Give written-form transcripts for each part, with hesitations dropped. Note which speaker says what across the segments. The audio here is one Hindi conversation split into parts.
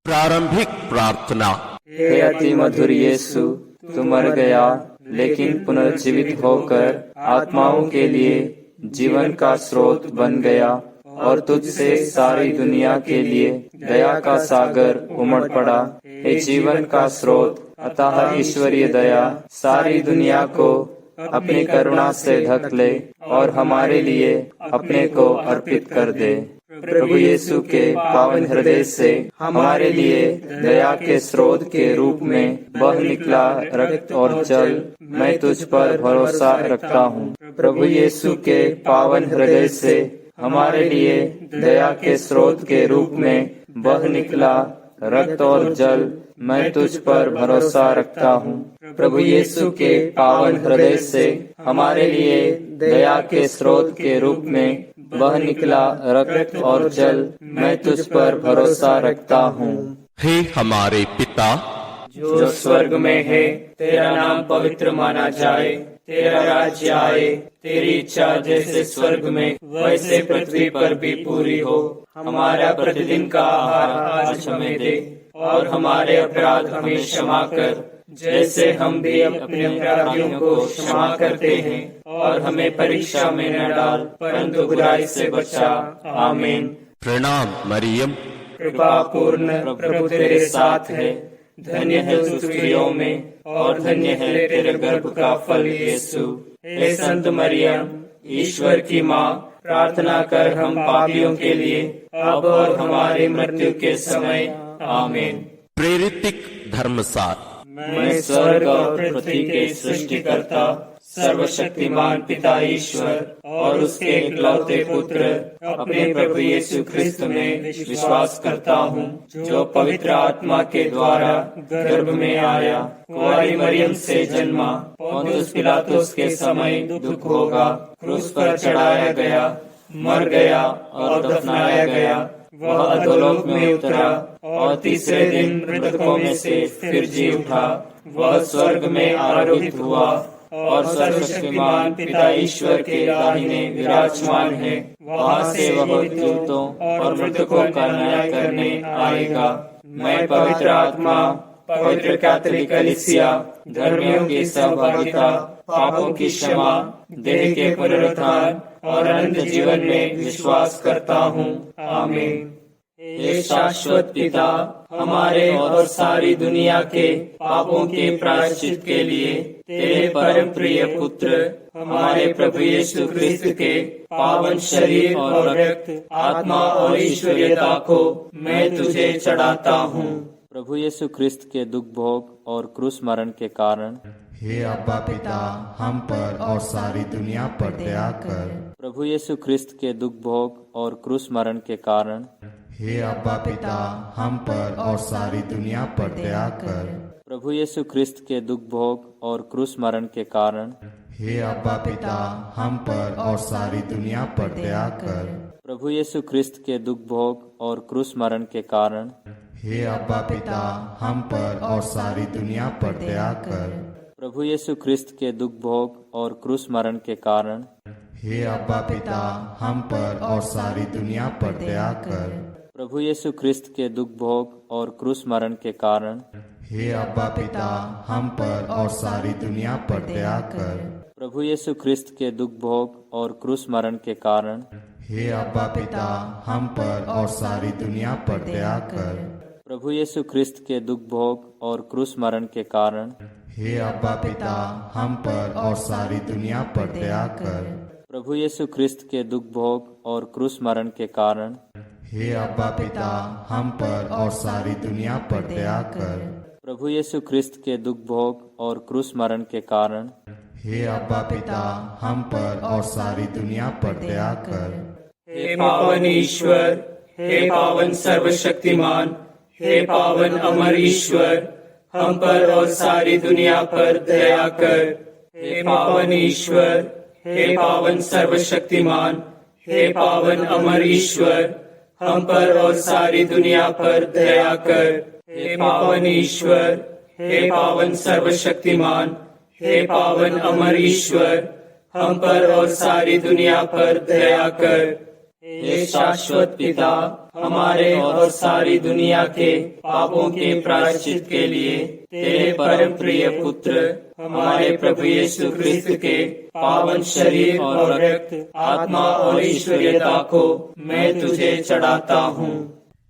Speaker 1: प्रारंभिक प्रार्थना।
Speaker 2: हे अति मधुर यीशु, तू मर गया लेकिन पुनर्जीवित होकर आत्माओं के लिए जीवन का स्रोत बन गया और तुझसे सारी दुनिया के लिए दया का सागर उमड़ पड़ा। हे जीवन का स्रोत अतः ईश्वरीय दया सारी दुनिया को अपनी करुणा से ढक ले और हमारे लिए अपने को अर्पित कर दे। प्रभु यीशु के पावन हृदय से हमारे लिए दया के स्रोत के रूप में बह निकला रक्त और जल मैं तुझ पर भरोसा रखता हूँ। प्रभु यीशु के पावन हृदय से हमारे लिए दया के स्रोत के रूप में बह निकला रक्त और जल मैं तुझ पर भरोसा रखता हूँ। प्रभु यीशु के पावन हृदय से हमारे लिए दया के स्रोत के रूप में बह निकला रक्त और जल मैं तुझ पर भरोसा रखता हूँ।
Speaker 1: हे हमारे पिता
Speaker 2: जो स्वर्ग में है, तेरा नाम पवित्र माना जाए, तेरा राज्य आए, तेरी इच्छा जैसे स्वर्ग में वैसे पृथ्वी पर भी पूरी हो। हमारा प्रतिदिन का आहार आज हमें दे और हमारे अपराध हमें क्षमा कर जैसे हम भी अपने अपराधियों को क्षमा करते हैं, और हमें परीक्षा में न डाल परंतु बुराई से बचा। आमीन।
Speaker 1: प्रणाम मरियम,
Speaker 2: कृपा पूर्ण प्रभु तेरे साथ है, धन्य है तू स्त्रियों में और धन्य है तेरे गर्भ का फल यीशु। हे संत मरियम, ईश्वर की माँ, प्रार्थना कर हम पापियों के लिए अब और हमारी मृत्यु के समय। आमीन।
Speaker 1: प्रेरितिक धर्मसार।
Speaker 2: मैं स्वर्ग और पृथ्वी के सृष्टिकर्ता सर्वशक्तिमान पिता ईश्वर और उसके इकलौते पुत्र अपने प्रभु यीशु क्रिस्त में विश्वास करता हूँ, जो पवित्र आत्मा के द्वारा गर्भ में आया, कुंवारी मरियम से जन्मा, पोंतियुस पिलातुस के समय दुख भोगा, क्रूस पर चढ़ाया गया, मर गया और दफनाया गया, वह अधोलोक में उतरा और तीसरे दिन मृतकों में से फिर जी उठा। वह स्वर्ग में आरोहित हुआ और सर्वशक्तिमान पिता ईश्वर के दाहिने विराजमान है। वहाँ से वह जीवितों और मृतकों का न्याय करने आएगा। मैं पवित्र आत्मा, पवित्र कैथोलिक कलीसिया, धर्मियों की सहभागिता, पापों की क्षमा, देह के पुनरुत्थान और अनंत जीवन में विश्वास करता हूँ। आमीन। हे शाश्वत पिता, हमारे और सारी दुनिया के पापों के प्रायश्चित के लिए तेरे परम प्रिय पुत्र हमारे प्रभु यीशु क्रिस्त के पावन शरीर और रक्त, आत्मा और ईश्वरीयता को मैं तुझे चढ़ाता हूँ। प्रभु यीशु क्रिस्त के दुख भोग और क्रूस मरण के कारण
Speaker 3: हे अब्बा पिता, हम पर और सारी दुनिया पर दया कर।
Speaker 2: प्रभु यीशु क्रिस्त के दुख भोग और क्रूस मरण के कारण
Speaker 3: हे अब्बा पिता, हम पर और सारी दुनिया पर दया कर।
Speaker 2: प्रभु यीशु क्रिस्त के दुख भोग और क्रूस मरण के कारण
Speaker 3: हे अब्बा पिता, हम पर और सारी दुनिया पर दया कर।
Speaker 2: प्रभु यीशु क्रिस्त के दुख भोग और क्रूस मरण के कारण
Speaker 3: हे अब्बा पिता, हम पर और सारी दुनिया पर दया कर।
Speaker 2: प्रभु यीशु क्रिस्त के दुख भोग और क्रूस मरण के कारण
Speaker 3: हे अब्बा पिता, हम पर और सारी दुनिया पर दया कर।
Speaker 2: प्रभु यीशु क्रिस्त के दुख भोग और क्रूस मरण के कारण
Speaker 3: हे अब्बा पिता, हम पर और सारी दुनिया पर दया कर।
Speaker 2: प्रभु यीशु क्रिस्त के दुख भोग और क्रूस मरण के कारण
Speaker 3: हे अब्बा पिता, हम पर और सारी दुनिया पर दया कर।
Speaker 2: प्रभु यीशु क्रिस्त के दुख भोग और क्रूस मरण के कारण
Speaker 3: हे अब्बा पिता, हम पर और सारी दुनिया पर दया कर।
Speaker 2: प्रभु यीशु क्रिस्त के दुख भोग और क्रूस मरण के कारण
Speaker 3: हे अब्बा पिता, हम पर और सारी दुनिया पर दया कर।
Speaker 2: प्रभु यीशु क्रिस्त के दुख भोग और क्रूस मरण के कारण
Speaker 3: हे अब्बा पिता, हम पर और सारी दुनिया पर दया कर।
Speaker 2: हे पावन ईश्वर, हे पावन सर्वशक्तिमान, हे पावन अमर ईश्वर, हम पर और सारी दुनिया पर दया कर। हे पावन ईश्वर, हे पावन सर्वशक्तिमान, हे पावन अमर ईश्वर, हम पर और सारी दुनिया पर दया कर। हे पावन ईश्वर, हे पावन सर्वशक्तिमान, हे पावन अमर ईश्वर, हम पर और सारी दुनिया पर दया कर। हे शाश्वत पिता, हमारे और सारी दुनिया के पापों के प्रायश्चित के लिए तेरे परम प्रिय पुत्र हमारे प्रभु यीशु ख्रिस्त के पावन शरीर और रक्त, आत्मा और ईश्वरीयता को मैं तुझे चढ़ाता हूँ।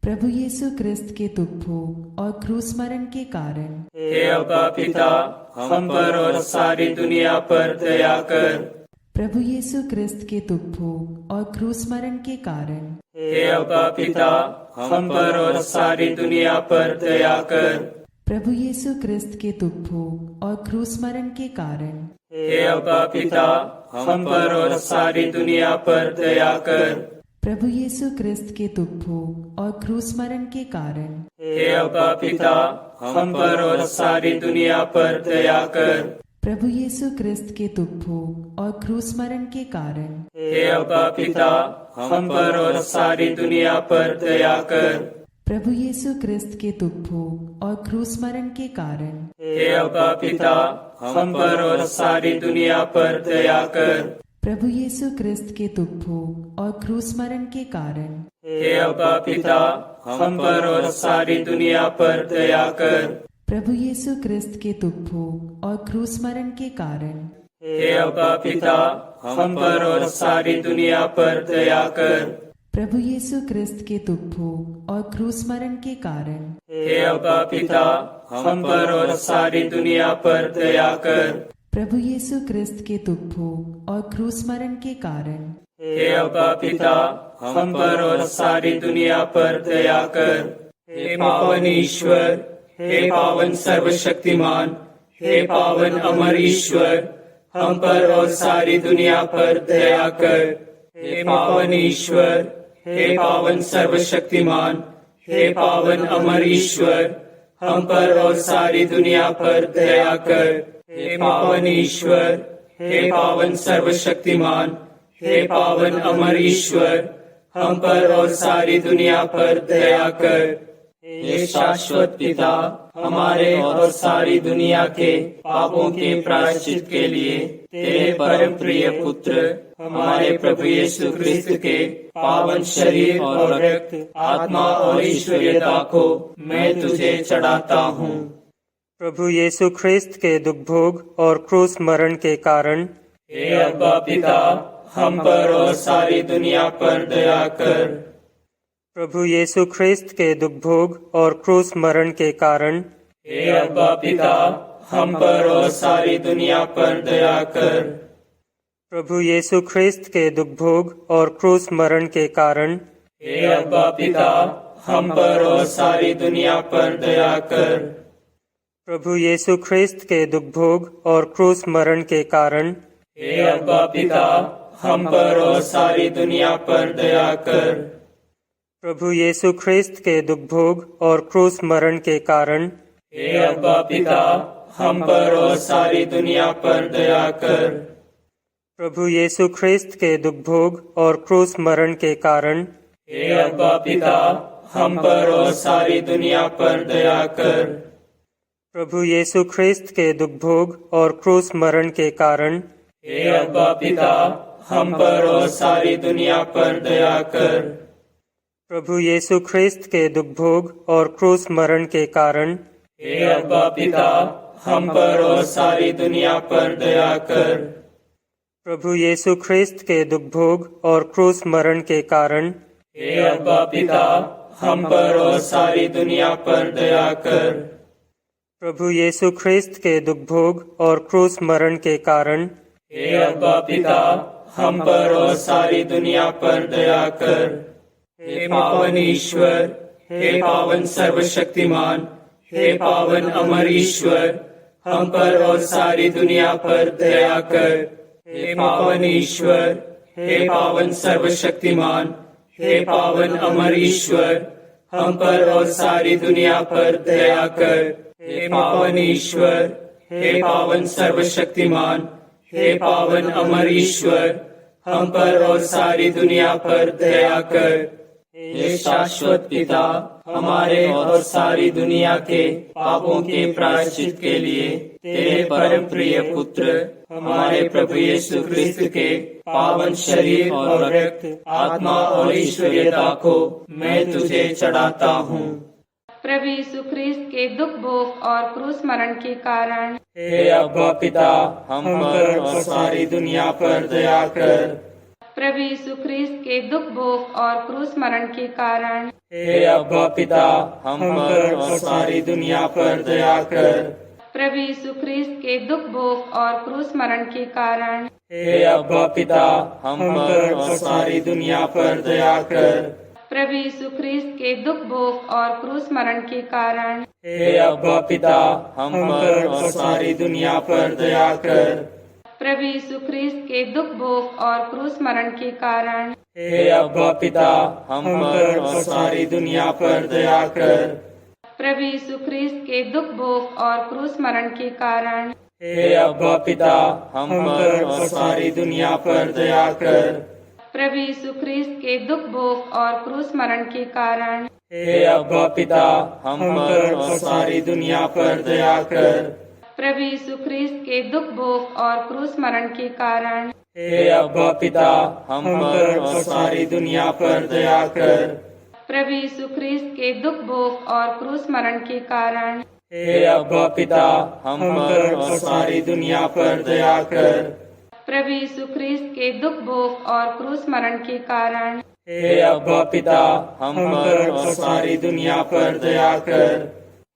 Speaker 4: प्रभु यीशु ख्रिस्त के दुख भोग और क्रूस मरण के कारण
Speaker 2: हे अब्बा पिता, हम पर और सारी दुनिया पर दया कर।
Speaker 4: प्रभु यीशु ख्रिस्त के दुख भोग और क्रूस मरण के कारण
Speaker 2: हे अब्बा पिता, हम पर और सारी दुनिया पर दया कर।
Speaker 4: प्रभु यीशु ख्रिस्त के दुख भोग और क्रूस मरण के कारण
Speaker 2: हे अब्बा पिता, हम पर और सारी दुनिया पर दया कर।
Speaker 4: प्रभु यीशु ख्रिस्त के दुख भोग और क्रूस मरण के कारण
Speaker 2: हे अब्बा पिता, हम पर और सारी दुनिया पर दया कर।
Speaker 4: प्रभु यीशु ख्रिस्त के दुख भोग और क्रूस मरण के कारण
Speaker 2: हे अब्बा पिता, हम पर और सारी दुनिया पर दया कर।
Speaker 4: प्रभु यीशु ख्रिस्त के दुख भोग और क्रूस मरण के कारण
Speaker 2: हे अब्बा पिता, हम पर और सारी दुनिया पर दया कर।
Speaker 4: प्रभु यीशु ख्रिस्त के दुख भोग और क्रूस मरण के कारण
Speaker 2: हे अब्बा पिता, हम पर और सारी दुनिया पर दया कर।
Speaker 4: प्रभु यीशु ख्रिस्त के दुख भोग और क्रूस मरण के कारण
Speaker 2: हे अब्बा पिता, हम पर और सारी दुनिया पर दया कर।
Speaker 4: प्रभु यीशु ख्रिस्त के दुख भोग और क्रूस मरण के कारण
Speaker 2: हे अब्बा पिता, हम पर और सारी दुनिया पर दया कर।
Speaker 4: प्रभु यीशु ख्रिस्त के दुख भोग और क्रूस मरण के कारण
Speaker 2: हे अब्बा पिता, हम पर और सारी दुनिया पर दया कर। हे पावन ईश्वर, हे पावन सर्वशक्तिमान, हे पावन अमर ईश्वर, हम पर और सारी दुनिया पर दया कर। हे पावन ईश्वर, हे पावन सर्वशक्तिमान, हे पावन अमर ईश्वर, हम पर और सारी दुनिया पर दया कर। हे पावन ईश्वर, हे पावन सर्वशक्तिमान, हे पावन अमर ईश्वर, हम पर और सारी दुनिया पर दया कर। हे शाश्वत पिता, हमारे और सारी दुनिया के पापों के प्रायश्चित के लिए तेरे परम प्रिय पुत्र हमारे प्रभु यीशु ख्रिस्त के पावन शरीर और रक्त, आत्मा और ईश्वरीयता को मैं तुझे चढ़ाता हूँ।
Speaker 5: प्रभु यीशु ख्रिस्त के दुख भोग और क्रूस मरण के कारण
Speaker 2: हे अब्बा पिता, हम पर और सारी दुनिया पर दया कर।
Speaker 5: प्रभु यीशु ख्रिस्त के दुख भोग और क्रूस मरण के कारण
Speaker 2: हे अब्बा पिता, हम पर और सारी दुनिया पर दया कर।
Speaker 5: प्रभु यीशु ख्रिस्त के दुख भोग और क्रूस मरण के कारण
Speaker 2: हे अब्बा पिता, हम पर और सारी दुनिया पर दया कर।
Speaker 5: प्रभु यीशु ख्रिस्त के दुख भोग और क्रूस मरण के कारण
Speaker 2: हे अब्बा पिता, हम पर और सारी दुनिया पर दया कर।
Speaker 5: प्रभु यीशु ख्रिस्त के दुख भोग और क्रूस मरण के कारण
Speaker 2: हे अब्बा पिता, हम पर और सारी दुनिया पर दया कर।
Speaker 5: प्रभु यीशु ख्रिस्त के दुख भोग और क्रूस मरण के कारण
Speaker 2: हे अब्बा पिता, हम पर और सारी दुनिया पर दया कर।
Speaker 5: प्रभु यीशु ख्रिस्त के दुख भोग और क्रूस मरण के कारण
Speaker 2: हे अब्बा पिता, हम पर और सारी दुनिया पर दया कर।
Speaker 5: प्रभु यीशु ख्रिस्त के दुख भोग और क्रूस मरण के कारण
Speaker 2: हे अब्बा पिता, हम पर और सारी दुनिया पर दया कर।
Speaker 5: प्रभु यीशु ख्रिस्त के दुख भोग और क्रूस मरण के कारण
Speaker 2: हे अब्बा पिता, हम पर और सारी दुनिया पर दया कर।
Speaker 5: प्रभु यीशु ख्रिस्त के दुख भोग और क्रूस मरण के कारण
Speaker 2: हे अब्बा पिता, हम पर और सारी दुनिया पर दया कर। हे पावन ईश्वर, हे पावन सर्वशक्तिमान, हे पावन अमर ईश्वर, हम पर और सारी दुनिया पर दया कर। हे पावन ईश्वर, हे पावन सर्वशक्तिमान, हे पावन अमर ईश्वर, हम पर और सारी दुनिया पर दया कर। हे पावन ईश्वर, हे पावन सर्वशक्तिमान, हे पावन अमर ईश्वर, हम पर और सारी दुनिया पर दया कर। हे शाश्वत पिता, हमारे और सारी दुनिया के पापों के प्रायश्चित के लिए तेरे परम प्रिय पुत्र हमारे प्रभु यीशु क्रिस्त के पावन शरीर और रक्त, आत्मा और ईश्वरीयता को मैं तुझे चढ़ाता हूँ।
Speaker 6: प्रभु यीशु ख्रिस्त के दुख भोग और क्रूस मरण के कारण
Speaker 2: हे अब्बा पिता, हम पर और सारी दुनिया पर दया कर।
Speaker 6: प्रभु यीशु ख्रिस्त के दुख भोग और क्रूस मरण के कारण
Speaker 2: हे अब्बा पिता, हम पर और सारी दुनिया पर दया कर।
Speaker 6: प्रभु यीशु ख्रिस्त के दुख भोग और क्रूस मरण के कारण
Speaker 2: हे अब्बा पिता, हम पर और सारी दुनिया पर दया कर।
Speaker 6: प्रभु यीशु ख्रिस्त के दुख भोग और क्रूस मरण के कारण
Speaker 2: हे अब्बा पिता, हम पर और सारी दुनिया पर दया कर।
Speaker 6: प्रभु यीशु ख्रिस्त के दुख भोग और क्रूस मरण के कारण
Speaker 2: हे अब्बा पिता, हम पर और सारी दुनिया पर दया कर।
Speaker 6: प्रभु यीशु ख्रिस्त के दुख भोग और क्रूस मरण के कारण
Speaker 2: हे अब्बा पिता, हम पर और सारी दुनिया पर दया कर।
Speaker 6: प्रभु यीशु ख्रिस्त के दुख भोग और क्रूस मरण के कारण
Speaker 2: हे अब्बा पिता, हम पर और सारी दुनिया पर दया कर।
Speaker 6: प्रभु यीशु ख्रिस्त के दुख भोग और क्रूस मरण के कारण
Speaker 2: हे अब्बा पिता, हम पर और सारी दुनिया पर दया कर।
Speaker 6: प्रभु यीशु ख्रिस्त के दुख भोग और क्रूस मरण के कारण
Speaker 2: हे अब्बा पिता, हम पर और सारी दुनिया पर दया कर।
Speaker 6: प्रभु यीशु ख्रिस्त के दुख भोग और क्रूस मरण के कारण
Speaker 2: हे अब्बा पिता, हम पर और सारी दुनिया पर दया कर।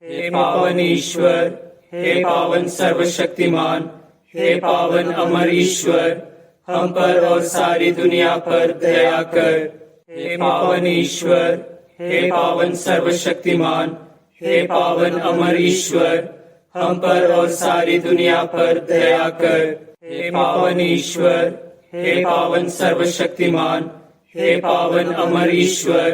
Speaker 2: हे पावन ईश्वर, हे पावन सर्वशक्तिमान, हे पावन अमर ईश्वर, हम पर और सारी दुनिया पर दया कर। हे पावन ईश्वर, हे पावन सर्वशक्तिमान, हे पावन अमर ईश्वर, हम पर और सारी दुनिया पर दया कर। हे पावन ईश्वर, हे पावन सर्वशक्तिमान, हे पावन अमर ईश्वर,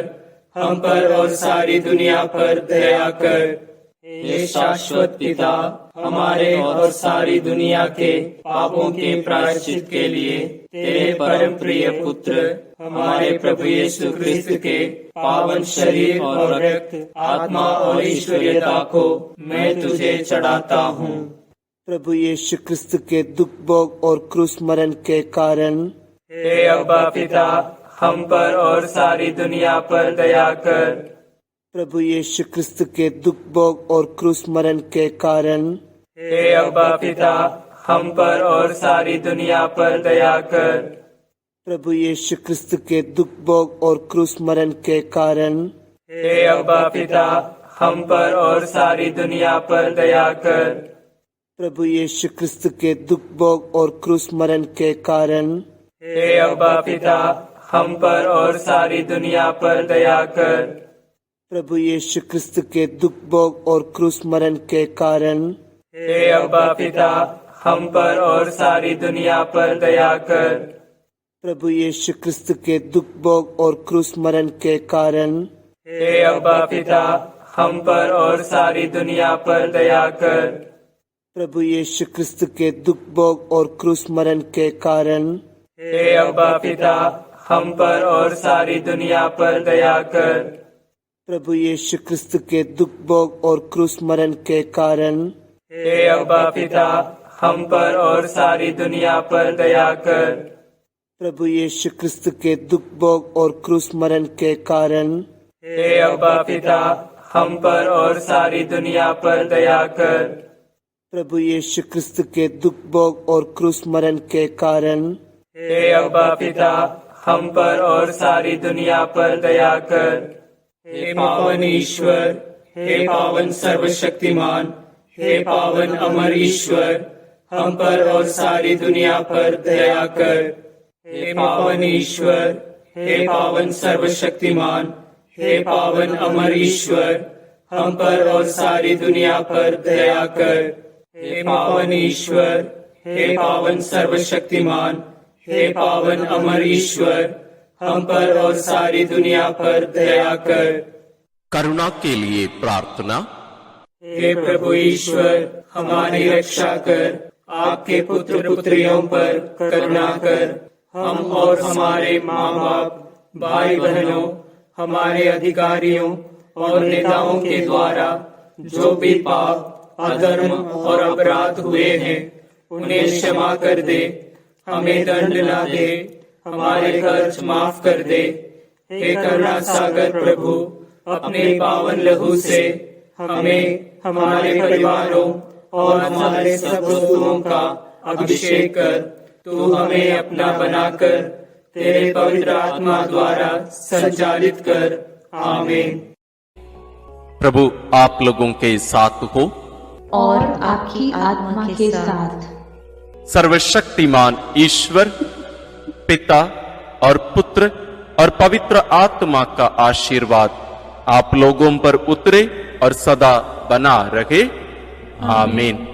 Speaker 2: हम पर और सारी दुनिया पर दया कर। हे शाश्वत पिता, हमारे और सारी दुनिया के पापों के प्रायश्चित के लिए तेरे परम प्रिय पुत्र हमारे प्रभु यीशु क्रिस्त के पावन शरीर और रक्त, आत्मा और ईश्वरीयता को मैं तुझे चढ़ाता हूँ।
Speaker 7: प्रभु यीशु क्रिस्त के दुख भोग और क्रूस मरण के कारण
Speaker 2: हे अब्बा पिता, हम पर और सारी दुनिया पर दया कर।
Speaker 7: प्रभु यीशु क्रिस्त के दुख भोग और क्रूस मरण के कारण
Speaker 2: हे अब्बा पिता, हम पर और सारी दुनिया पर दया कर।
Speaker 7: प्रभु यीशु क्रिस्त के दुख भोग और क्रूस मरण के कारण
Speaker 2: हे अब्बा पिता, हम पर और सारी दुनिया पर दया कर।
Speaker 7: प्रभु यीशु क्रिस्त के दुख भोग और क्रूस मरण के कारण
Speaker 2: हे अब्बा पिता, हम पर और सारी दुनिया पर दया कर।
Speaker 7: प्रभु यीशु क्रिस्त के दुख भोग और क्रूस मरण के कारण
Speaker 2: हे अब्बा पिता, हम पर और सारी दुनिया पर दया कर।
Speaker 7: प्रभु यीशु क्रिस्त के दुख भोग और क्रूस मरण के कारण
Speaker 2: हे अब्बा पिता, हम पर और सारी दुनिया पर दया कर।
Speaker 7: प्रभु यीशु क्रिस्त के दुख भोग और क्रूस मरण के कारण
Speaker 2: हे अब्बा पिता, हम पर और सारी दुनिया पर दया कर।
Speaker 7: प्रभु यीशु क्रिस्त के दुख भोग और क्रूस मरण के कारण
Speaker 2: हे अब्बा पिता, हम पर और सारी दुनिया पर दया कर।
Speaker 7: प्रभु यीशु क्रिस्त के दुख भोग और क्रूस मरण के कारण
Speaker 2: हे अब्बा पिता, हम पर और सारी दुनिया पर दया कर।
Speaker 7: प्रभु यीशु क्रिस्त के दुख भोग और क्रूस मरण के कारण
Speaker 2: हे अब्बा पिता, हम पर और सारी दुनिया पर दया कर। हे पावन ईश्वर, हे पावन सर्वशक्तिमान, हे पावन अमर ईश्वर, हम पर और सारी दुनिया पर दया कर। हे पावन ईश्वर, हे पावन सर्वशक्तिमान, हे पावन अमर ईश्वर, हम पर और सारी दुनिया पर दया कर। हे पावन ईश्वर, हे पावन सर्वशक्तिमान, हे पावन अमर ईश्वर, हम पर और सारी दुनिया पर दया कर।
Speaker 1: करुणा के लिए प्रार्थना।
Speaker 2: हे प्रभु ईश्वर, हमारी रक्षा कर, आपके पुत्र पुत्रियों पर करुणा कर। हम और हमारे माँ बाप, भाई बहनों, हमारे अधिकारियों और नेताओं के द्वारा जो भी पाप, अधर्म और अपराध हुए हैं, उन्हें क्षमा कर दे, हमें दंड ना दे, हमारे कर्ज माफ कर दे। हे करुणा सागर प्रभु, अपने पावन लहू से हमें, हमारे परिवारों और हमारे सब वस्तुओं का अभिषेक कर। तू हमें अपना बनाकर तेरे पवित्र आत्मा द्वारा संचालित कर। आमीन।
Speaker 1: प्रभु आप लोगों के साथ हो
Speaker 8: और आपकी आत्मा के साथ।
Speaker 1: सर्वशक्तिमान ईश्वर पिता और पुत्र और पवित्र आत्मा का आशीर्वाद आप लोगों पर उतरे और सदा बना रहे। आमीन।